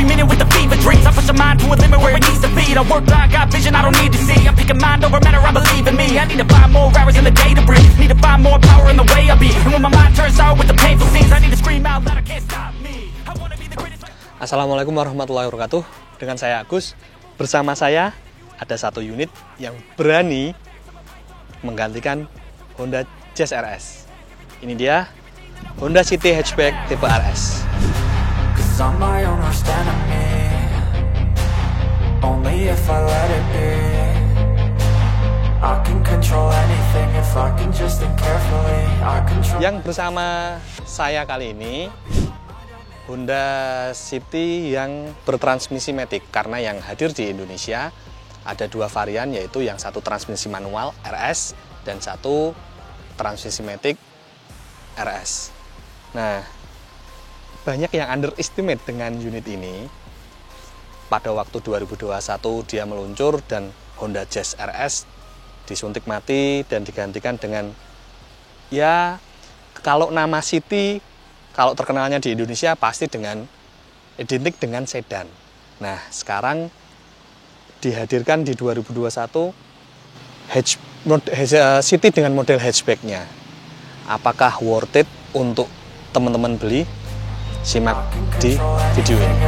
minute with the fever dreams. I push a mind to a limit where it needs to be. I work blind, got vision I don't need to see. I'm picking mind over matter, I believe in me. I need to find more hours in the day to breathe. Need to find more power in the way I be. And when my mind turns out with the painful scenes, I need to scream out loud, I can't stop me. I wanna be the greatest. Assalamualaikum warahmatullahi wabarakatuh. Dengan saya Agus. Bersama saya ada satu unit yang berani menggantikan Honda Jazz RS. Ini dia Honda City Hatchback tipe RS. Yang bersama saya kali ini Honda City yang bertransmisi matic, karena yang hadir di Indonesia ada dua varian, yaitu yang satu transmisi manual RS dan satu transmisi matic RS. Nah, banyak yang underestimate dengan unit ini. Pada waktu 2021 dia meluncur dan Honda Jazz RS disuntik mati dan digantikan dengan, ya kalau nama City, kalau terkenalnya di Indonesia pasti dengan identik dengan sedan. Nah, sekarang dihadirkan di 2021 City dengan model hatchbacknya. Apakah worth it untuk teman-teman beli? Simak di video ini.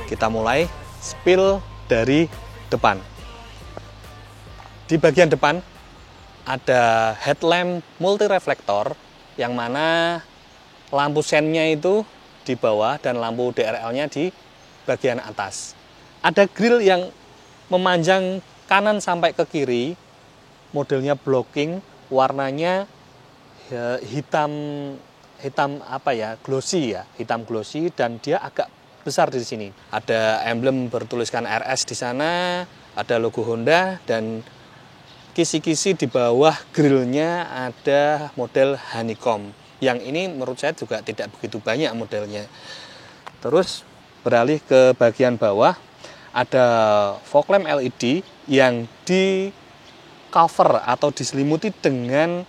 Kita mulai spill dari depan. Di bagian depan ada headlamp multi reflektor, yang mana lampu sennya itu di bawah dan lampu DRL-nya di bagian atas. Ada grill yang memanjang kanan sampai ke kiri, modelnya blocking, warnanya hitam glossy ya, hitam glossy, dan dia agak besar di sini. Ada emblem bertuliskan RS di sana, ada logo Honda, dan kisi-kisi di bawah grillnya ada model honeycomb. Yang ini menurut saya juga tidak begitu banyak modelnya. Terus beralih ke bagian bawah, ada fog lamp LED yang di cover atau diselimuti dengan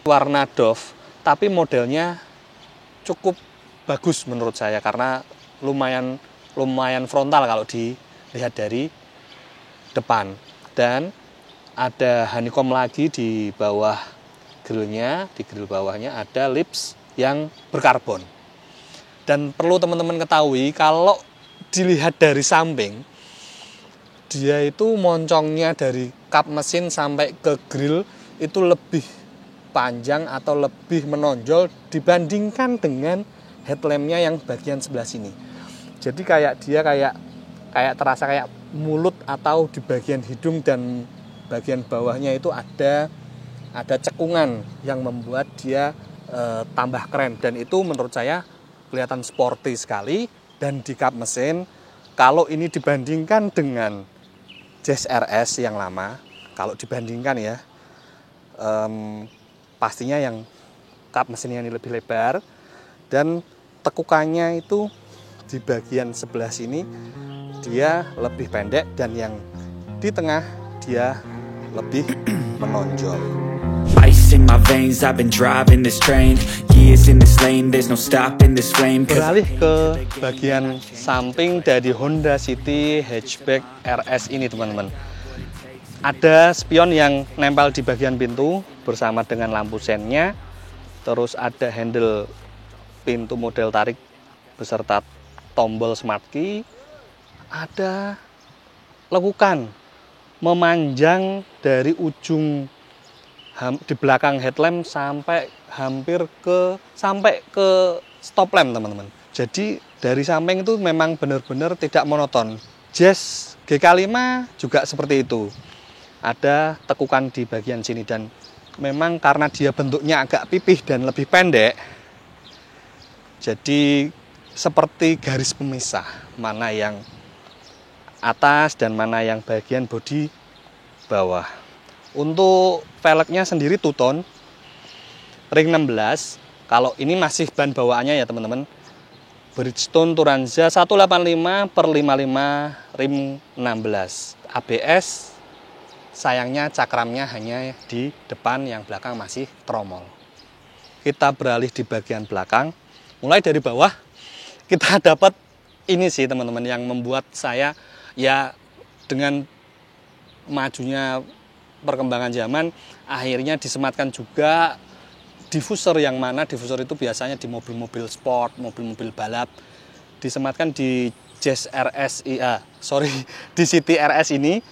warna doff, tapi modelnya cukup bagus menurut saya karena lumayan frontal kalau dilihat dari depan. Dan ada honeycomb lagi di bawah grillnya, di grill bawahnya ada lips yang berkarbon. Dan perlu teman-teman ketahui, kalau dilihat dari samping, dia itu moncongnya dari kap mesin sampai ke grill itu lebih panjang atau lebih menonjol dibandingkan dengan headlampnya yang bagian sebelah sini. Jadi kayak terasa kayak mulut atau di bagian hidung dan bagian bawahnya itu ada cekungan yang membuat dia tambah keren, dan itu menurut saya kelihatan sporty sekali. Dan di kap mesin, kalau ini dibandingkan dengan Jazz RS yang lama, kalau dibandingkan ya, pastinya yang kap mesinnya ini lebih lebar, dan tekukannya itu di bagian sebelah sini dia lebih pendek, dan yang di tengah dia lebih menonjol. Beralih ke bagian samping dari Honda City Hatchback RS ini, teman-teman. Ada spion yang nempel di bagian pintu bersama dengan lampu sennya. Terus ada handle pintu model tarik beserta tombol smart key. Ada lekukan memanjang dari ujung di belakang headlamp sampai ke stop lamp, teman-teman. Jadi dari samping itu memang benar-benar tidak monoton. Jazz GK5 juga seperti itu. Ada tekukan di bagian sini, dan memang karena dia bentuknya agak pipih dan lebih pendek, jadi seperti garis pemisah mana yang atas dan mana yang bagian bodi bawah. Untuk velgnya sendiri two-tone, ring 16. Kalau ini masih ban bawaannya ya teman-teman, Bridgestone Turanza 185/55 rim 16. ABS sayangnya cakramnya hanya di depan, yang belakang masih tromol. Kita beralih di bagian belakang, mulai dari bawah kita dapat ini sih teman-teman yang membuat saya ya dengan majunya perkembangan zaman akhirnya disematkan juga diffuser, yang mana diffuser itu biasanya di mobil-mobil sport, mobil-mobil balap, disematkan di Jazz RS, di City RS ini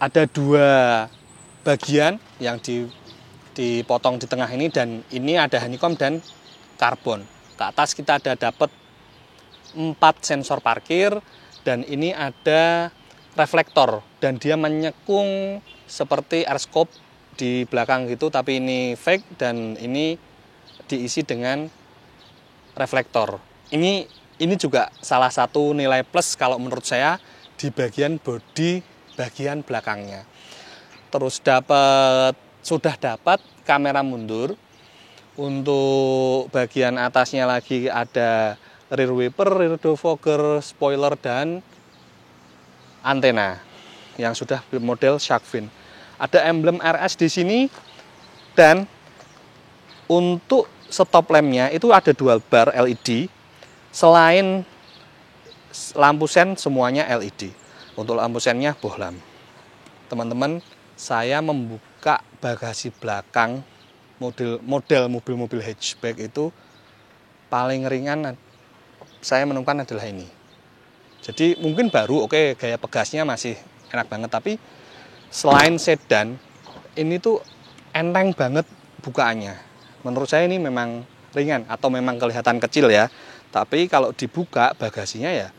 ada 2 bagian yang dipotong di tengah ini, dan ini ada honeycomb dan karbon. Ke atas kita ada dapat 4 sensor parkir, dan ini ada reflektor, dan dia menyekung seperti airscope di belakang gitu, tapi ini fake dan ini diisi dengan reflektor. Ini juga salah satu nilai plus kalau menurut saya di bagian bodi bagian belakangnya. Terus sudah dapat kamera mundur. Untuk bagian atasnya lagi ada rear wiper, rear defogger, spoiler, dan antena yang sudah model shark fin. Ada emblem RS di sini, dan untuk stop lampnya itu ada dual bar LED. Selain lampu sen semuanya LED. Untuk lampu sennya bohlam. Teman-teman, saya membuka bagasi belakang model mobil-mobil hatchback itu paling ringan saya menemukan adalah ini. Jadi mungkin baru gaya pegasnya masih enak banget, tapi selain sedan ini tuh enteng banget bukaannya. Menurut saya ini memang ringan atau memang kelihatan kecil ya. Tapi kalau dibuka bagasinya ya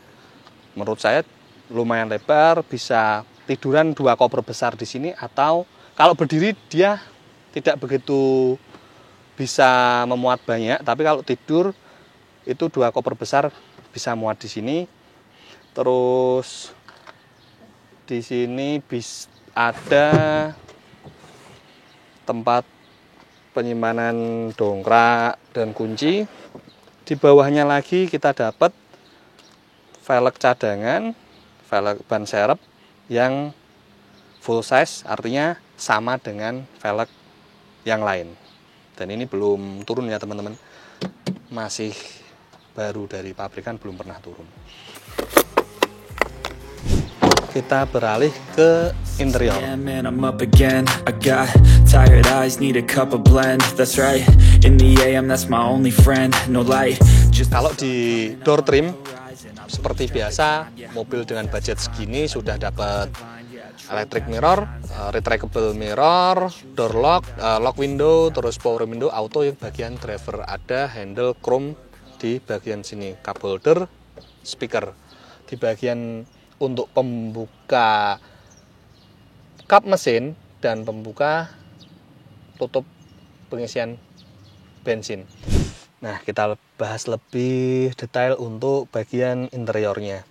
menurut saya lumayan lebar, bisa tiduran 2 koper besar di sini, atau kalau berdiri dia tidak begitu bisa memuat banyak, tapi kalau tidur itu 2 koper besar bisa muat di sini. Terus di sini ada tempat penyimpanan dongkrak dan kunci. Di bawahnya lagi kita dapat velg cadangan, velg ban serep yang full size, artinya sama dengan velg yang lain. Dan ini belum turun ya teman-teman, masih baru dari pabrikan, belum pernah turun. Kita beralih ke interior. Yeah, man, I'm up again. I got tired eyes, need a cup of blend. That's right. In the AM, that's my only friend. No light. Kalau di door trim seperti biasa, mobil dengan budget segini sudah dapat electric mirror, retractable mirror, door lock, lock window, terus power window auto yang bagian driver, ada handle chrome di bagian sini, cup holder, speaker. Di bagian untuk pembuka kap mesin dan pembuka tutup pengisian bensin. Nah, kita bahas lebih detail untuk bagian interiornya.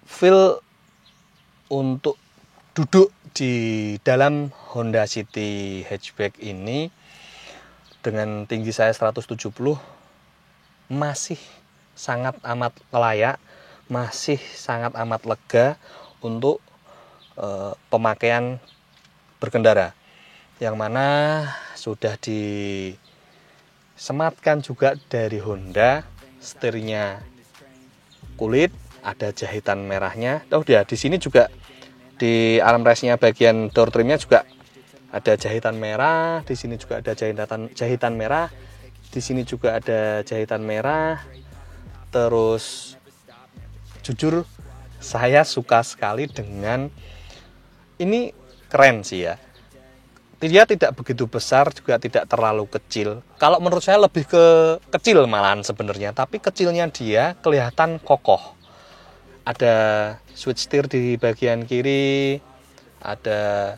Feel untuk duduk di dalam Honda City hatchback ini dengan tinggi saya 170 masih sangat amat layak, masih sangat amat lega untuk pemakaian berkendara, yang mana sudah disematkan juga dari Honda, setirnya kulit, ada jahitan merahnya. Di sini juga di armrestnya bagian door trimnya juga ada jahitan merah, di sini juga ada jahitan merah, di sini juga ada jahitan merah. Terus jujur saya suka sekali dengan ini, keren sih ya. Dia tidak begitu besar, juga tidak terlalu kecil. Kalau menurut saya lebih ke kecil malahan sebenarnya, tapi kecilnya dia kelihatan kokoh. Ada switch steer di bagian kiri, ada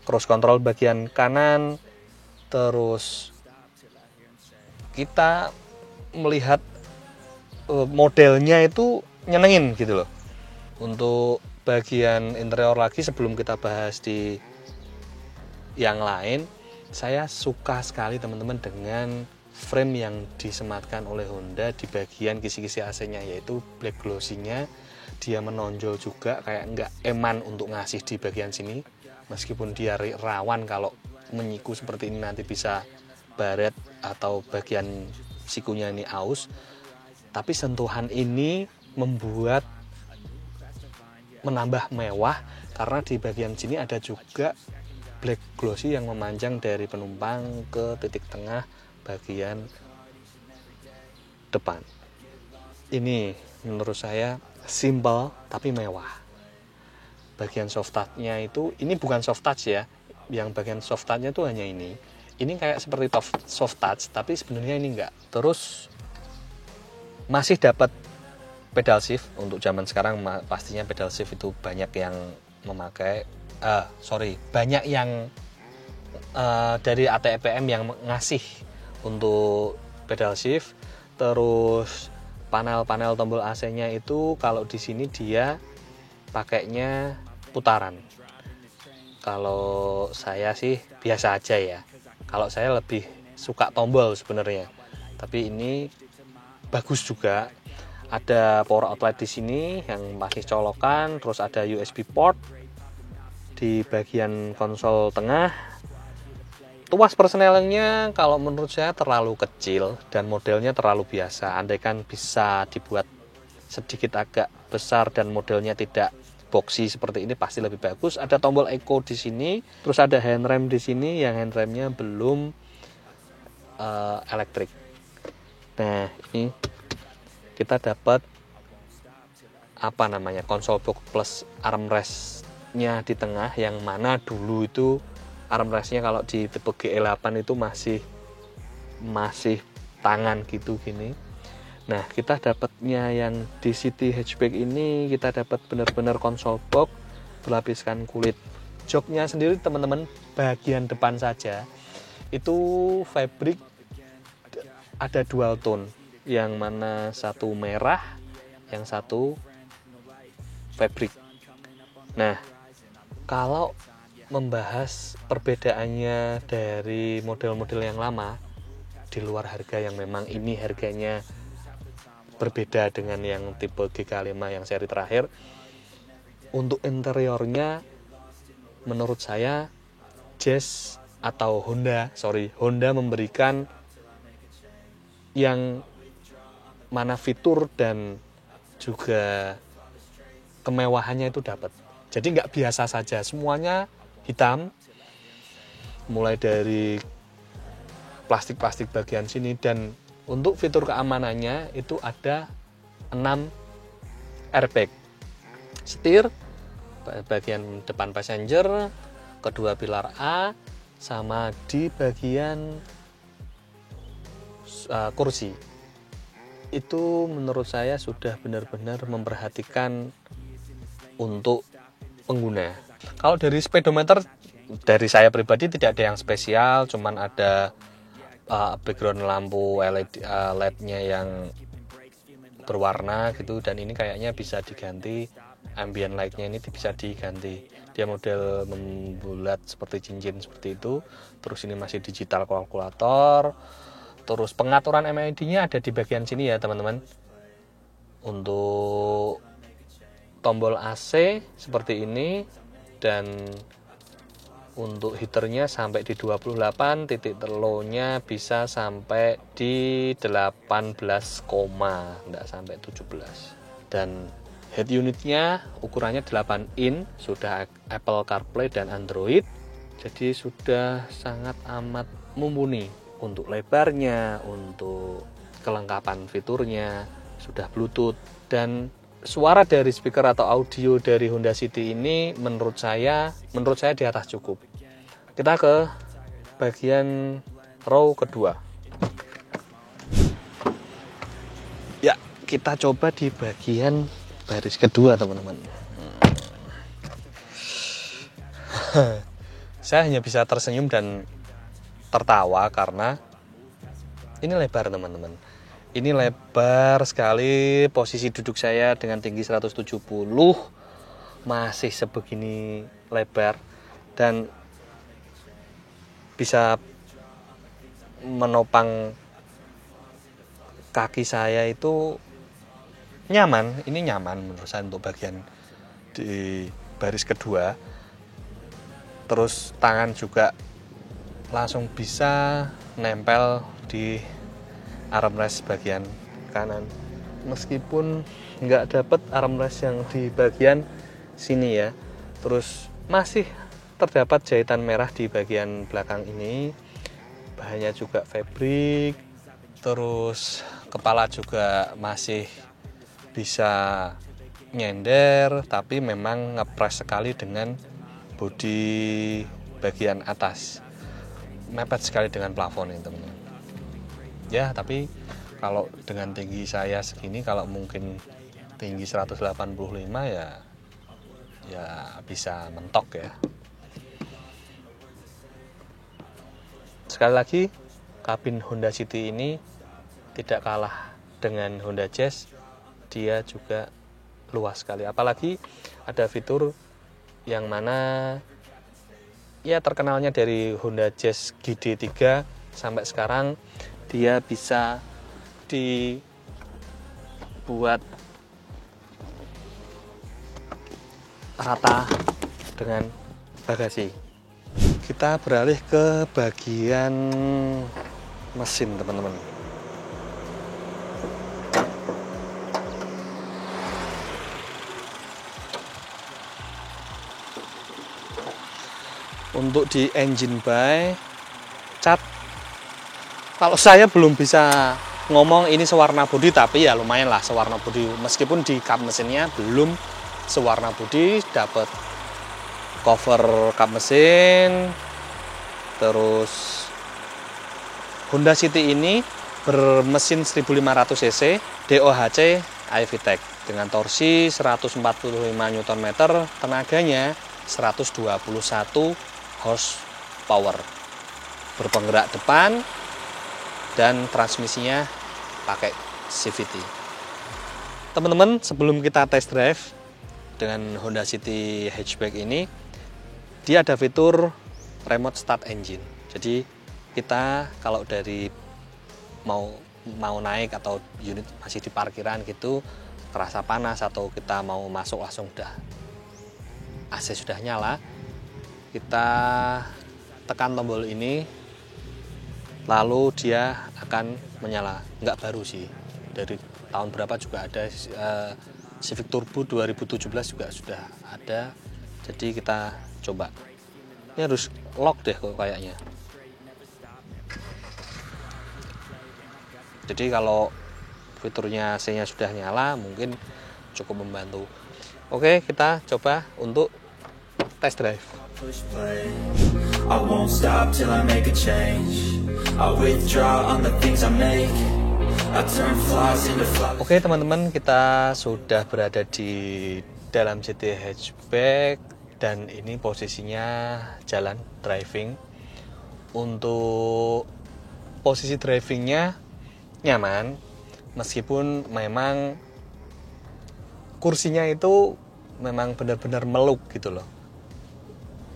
cruise control bagian kanan. Terus kita melihat modelnya itu nyenengin gitu loh. Untuk bagian interior lagi sebelum kita bahas di yang lain, saya suka sekali teman-teman dengan frame yang disematkan oleh Honda di bagian kisi-kisi AC-nya, yaitu black glossy-nya dia menonjol juga, kayak nggak eman untuk ngasih di bagian sini. Meskipun dia rawan kalau menyiku seperti ini nanti bisa baret atau bagian sikunya ini aus, tapi sentuhan ini membuat menambah mewah karena di bagian sini ada juga black glossy yang memanjang dari penumpang ke titik tengah bagian depan. Ini menurut saya simple tapi mewah. Bagian soft touch-nya itu, ini bukan soft touch ya, yang bagian soft touch-nya itu hanya ini kayak seperti soft touch tapi sebenarnya ini enggak. Terus masih dapat pedal shift. Untuk zaman sekarang pastinya pedal shift itu banyak yang memakai banyak yang dari ATPM yang ngasih untuk pedal shift. Terus panel tombol AC-nya itu kalau di sini dia pakainya putaran. Kalau saya sih biasa aja ya. Kalau saya lebih suka tombol sebenarnya. Tapi ini bagus juga. Ada power outlet di sini yang masih colokan, terus ada USB port di bagian konsol tengah. Tuas persnelingnya kalau menurut saya terlalu kecil dan modelnya terlalu biasa. Andaikan bisa dibuat sedikit agak besar dan modelnya tidak boxy seperti ini pasti lebih bagus. Ada tombol echo di sini, terus ada handrem di sini yang handremnya belum elektrik. Nah, ini kita dapat console box plus armrest-nya di tengah, yang mana dulu itu armrest-nya kalau di tipe GE8 itu masih tangan gitu gini. Nah, kita dapatnya yang di City hatchback ini, kita dapat benar-benar console box berlapiskan kulit. Joknya sendiri teman-teman, bagian depan saja itu fabric ada dual tone, yang mana satu merah, yang satu fabric. Nah, kalau membahas perbedaannya dari model-model yang lama, di luar harga yang memang ini harganya berbeda dengan yang tipe GK5 yang seri terakhir, untuk interiornya menurut saya Honda memberikan yang mana fitur dan juga kemewahannya itu dapat. Jadi nggak biasa saja, semuanya hitam, mulai dari plastik bagian sini. Dan untuk fitur keamanannya itu ada 6 airbag, setir, bagian depan passenger, kedua pilar A, sama di bagian kursi. Itu menurut saya sudah benar-benar memperhatikan untuk pengguna. Kalau dari speedometer, dari saya pribadi tidak ada yang spesial, cuman ada background lampu LED-nya yang berwarna gitu, dan ini kayaknya bisa diganti, ambient light-nya ini bisa diganti. Dia model membulat seperti cincin seperti itu. Terus ini masih digital kalkulator. Terus pengaturan MID-nya ada di bagian sini ya teman-teman. Untuk tombol AC seperti ini, dan untuk heaternya sampai di 28, titik low-nya bisa sampai di 18, enggak sampai 17. Dan head unitnya ukurannya 8 in, sudah Apple CarPlay dan Android. Jadi sudah sangat amat mumpuni untuk lebarnya, untuk kelengkapan fiturnya, sudah Bluetooth. Dan suara dari speaker atau audio dari Honda City ini menurut saya di atas cukup. Kita ke bagian row kedua. Ya, kita coba di bagian baris kedua, teman-teman. Saya hanya bisa tersenyum dan tertawa karena ini lebar, teman-teman. Ini lebar sekali. Posisi duduk saya dengan tinggi 170 masih sebegini lebar, dan bisa menopang kaki saya itu nyaman, ini nyaman menurut saya untuk bagian di baris kedua. Terus tangan juga langsung bisa nempel di armrest bagian kanan, meskipun nggak dapet armrest yang di bagian sini ya. Terus masih terdapat jahitan merah di bagian belakang ini. Bahannya juga fabric. Terus kepala juga masih bisa nyender, tapi memang ngepres sekali dengan bodi bagian atas, mepet sekali dengan plafon ini teman-teman. Ya, tapi kalau dengan tinggi saya segini, kalau mungkin tinggi 185 ya bisa mentok ya. Sekali lagi, kabin Honda City ini tidak kalah dengan Honda Jazz, dia juga luas sekali. Apalagi ada fitur yang mana ya terkenalnya dari Honda Jazz GD3 sampai sekarang, dia bisa dibuat rata dengan bagasi. Kita beralih ke bagian mesin teman-teman. Untuk di engine bay, cat, kalau saya belum bisa ngomong ini sewarna bodi, tapi ya lumayan lah sewarna bodi. Meskipun di kap mesinnya belum sewarna bodi, dapat cover kap mesin. Terus Honda City ini bermesin 1500 cc DOHC iVTEC dengan torsi 145 Nm, tenaganya 121 horsepower, berpenggerak depan, dan transmisinya pakai CVT. Teman-teman, sebelum kita test drive dengan Honda City hatchback ini, dia ada fitur remote start engine. Jadi kita kalau dari mau naik atau unit masih di parkiran gitu, terasa panas atau kita mau masuk langsung udah AC sudah nyala, kita tekan tombol ini, lalu dia akan menyala. Nggak baru sih, dari tahun berapa juga ada, Civic Turbo 2017 juga sudah ada. Jadi kita coba. Ini harus lock deh kok kayaknya. Jadi kalau fiturnya AC-nya sudah nyala, mungkin cukup membantu. Oke, kita coba untuk test drive. I won't stop till I make a change. I withdraw on the things I make. I turn flaws into flowers. Oke, teman-teman, kita sudah berada di dalam GT hatchback dan ini posisinya jalan driving. Untuk posisi drivingnya nyaman, meskipun memang kursinya itu memang benar-benar meluk gitu loh.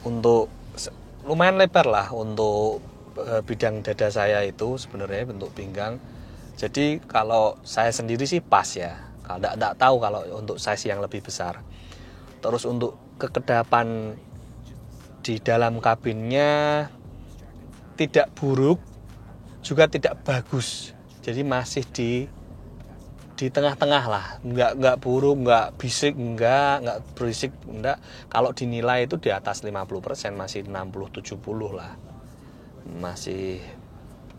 Untuk lumayan lebar lah untuk bidang dada saya itu sebenarnya bentuk pinggang. Jadi kalau saya sendiri sih pas ya. Kalau enggak tahu kalau untuk size yang lebih besar. Terus untuk kekedapan di dalam kabinnya tidak buruk, juga tidak bagus. Jadi masih di tengah-tengah lah, nggak buruk, nggak berisik, nggak berisik, enggak. Kalau dinilai itu di atas 50%, masih 60-70 lah, masih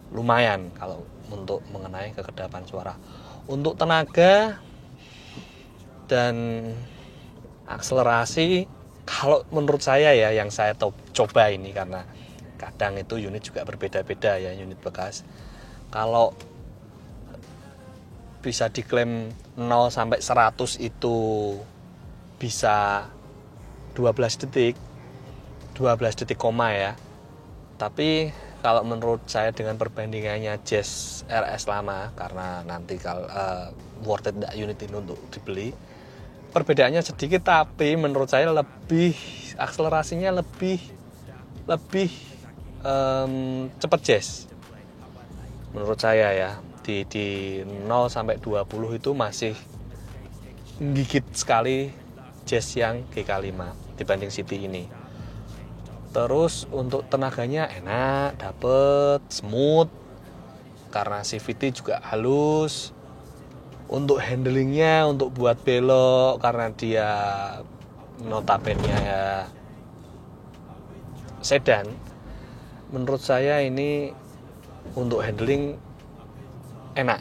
lumayan kalau untuk mengenai kekedapan suara. Untuk tenaga dan akselerasi, kalau menurut saya ya, yang saya coba ini, karena kadang itu unit juga berbeda-beda ya, unit bekas. Kalau bisa diklaim 0 sampai 100 itu bisa 12 detik koma ya. Tapi kalau menurut saya dengan perbandingannya Jazz RS lama, karena nanti kalau worth it unit ini untuk dibeli, perbedaannya sedikit, tapi menurut saya lebih akselerasinya lebih cepat Jazz. Menurut saya ya, di 0 sampai 20 itu masih gigit sekali Jazz yang GK5 dibanding City ini. Terus untuk tenaganya enak, dapet, smooth, karena CVT juga halus. Untuk handlingnya, untuk buat belok, karena dia notabene ya sedan, menurut saya ini untuk handling enak,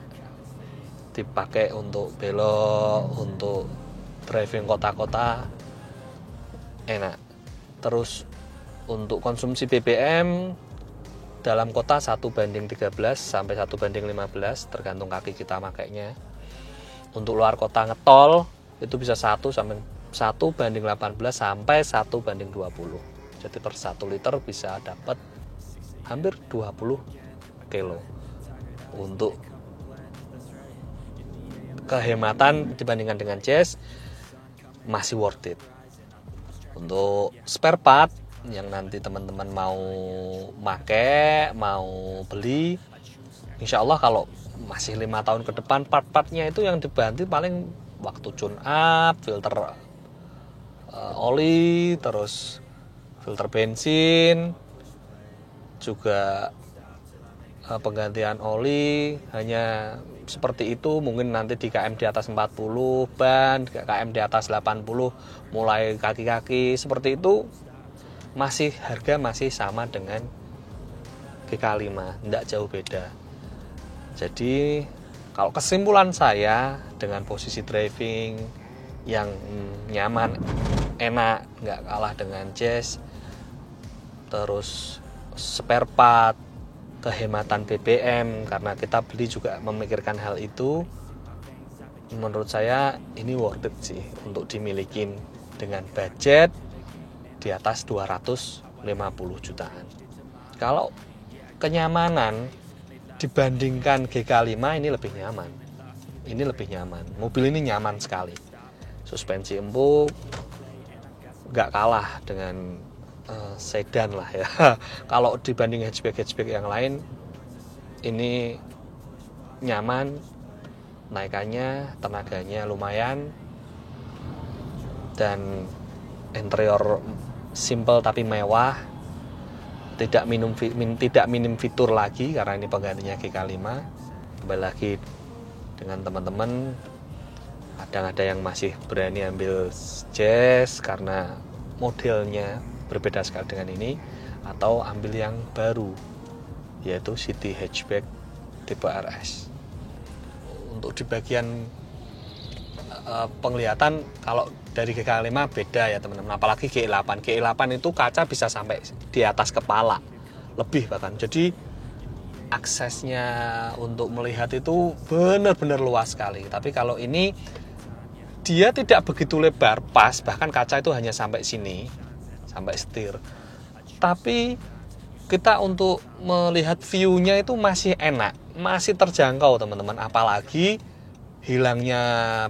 dipakai untuk belok, untuk driving kota-kota enak. Terus untuk konsumsi BBM dalam kota 1:13 sampai 1:15 tergantung kaki kita makainya. Untuk luar kota ngetol itu bisa 1:18 sampai 1:20. Jadi per 1 liter bisa dapat hampir 20 kilo. Untuk kehematan dibandingkan dengan Jazz masih worth it. Untuk spare part yang nanti teman-teman mau make, mau beli, insya Allah kalau masih 5 tahun ke depan, part-partnya itu yang dibantu paling waktu tune up, filter oli, terus filter bensin, juga penggantian oli, hanya seperti itu. Mungkin nanti di KM di atas 40 ban, KM di atas 80 mulai kaki-kaki seperti itu, masih harga masih sama dengan GK5, tidak jauh beda. Jadi kalau kesimpulan saya dengan posisi driving yang nyaman, enak, nggak kalah dengan Jazz, terus spare part, kehematan BBM karena kita beli juga memikirkan hal itu, menurut saya ini worth it sih untuk dimiliki dengan budget di atas 250 jutaan. Kalau kenyamanan dibandingkan GK5 ini lebih nyaman. Ini lebih nyaman. Mobil ini nyaman sekali. Suspensi empuk, nggak kalah dengan sedan lah ya. Kalau dibanding hatchback yang lain, ini nyaman, naikannya, tenaganya lumayan, dan interior simple tapi mewah, tidak minim fitur lagi karena ini penggantinya GK5. Kembali lagi dengan teman-teman, kadang ada yang masih berani ambil Jazz karena modelnya berbeda sekali dengan ini, atau ambil yang baru yaitu City Hatchback tipe RS. Untuk di bagian penglihatan, kalau dari GK5 beda ya teman-teman, apalagi G8 itu kaca bisa sampai di atas kepala, lebih bahkan. Jadi aksesnya untuk melihat itu benar-benar luas sekali. Tapi kalau ini dia tidak begitu lebar, pas, bahkan kaca itu hanya sampai sini, sampai setir. Tapi kita untuk melihat view-nya itu masih enak, masih terjangkau teman-teman. Apalagi hilangnya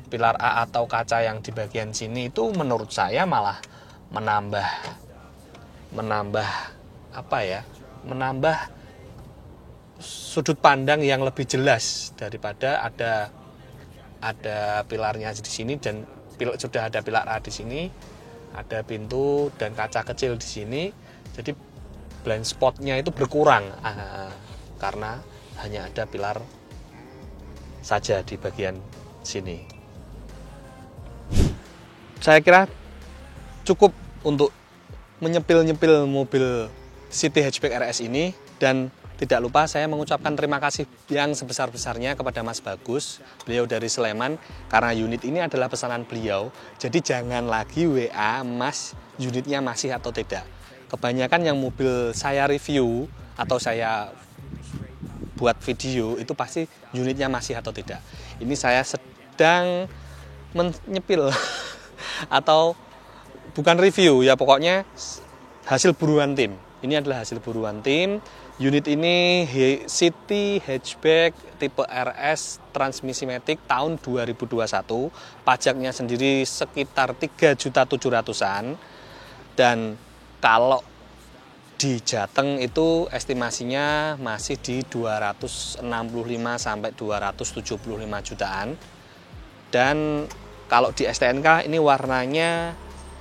pilar A atau kaca yang di bagian sini itu menurut saya malah menambah sudut pandang yang lebih jelas daripada ada pilarnya di sini dan sudah ada pilar A di sini, ada pintu dan kaca kecil di sini. Jadi blind spotnya itu berkurang karena hanya ada pilar saja di bagian sini. Saya kira cukup untuk menyepil-nyepil mobil City Hatchback RS ini, dan tidak lupa saya mengucapkan terima kasih yang sebesar-besarnya kepada Mas Bagus, beliau dari Sleman, karena unit ini adalah pesanan beliau. Jadi jangan lagi WA, Mas, unitnya masih atau tidak. Kebanyakan yang mobil saya review atau saya buat video itu pasti unitnya masih atau tidak. Ini saya sedang menyepil atau bukan review ya, pokoknya hasil buruan tim. Ini adalah hasil buruan tim. Unit ini City Hatchback tipe RS transmisi matic tahun 2021. Pajaknya sendiri sekitar 3.700.000-an. Dan kalau di Jateng itu estimasinya masih di 265 sampai 275 jutaan. Dan Kalau di STNK ini warnanya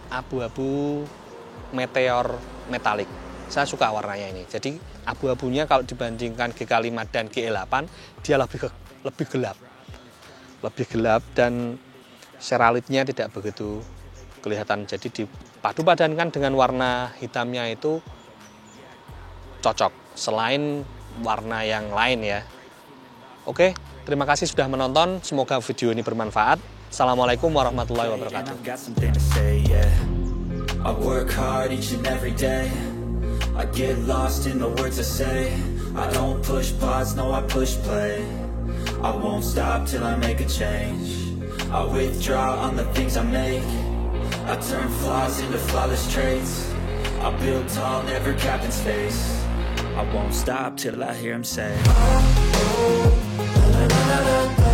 abu-abu meteor metalik. Saya suka warnanya ini. Jadi abu-abunya kalau dibandingkan G5 dan GE8 dia lebih gelap. Lebih gelap dan seralitnya tidak begitu kelihatan. Jadi dipadu padankan dengan warna hitamnya itu cocok. Selain warna yang lain ya. Oke, terima kasih sudah menonton. Semoga video ini bermanfaat. Assalamualaikum warahmatullahi wabarakatuh. I work hard each and every day. I get lost in the words I say. I don't push pause, no I push play. I won't stop till I make a change. I withdraw on the things I make. I turn flaws into flawless traits. I build tall, never capped in space. I won't stop till I hear him say, oh, oh, la, la, la, la, la.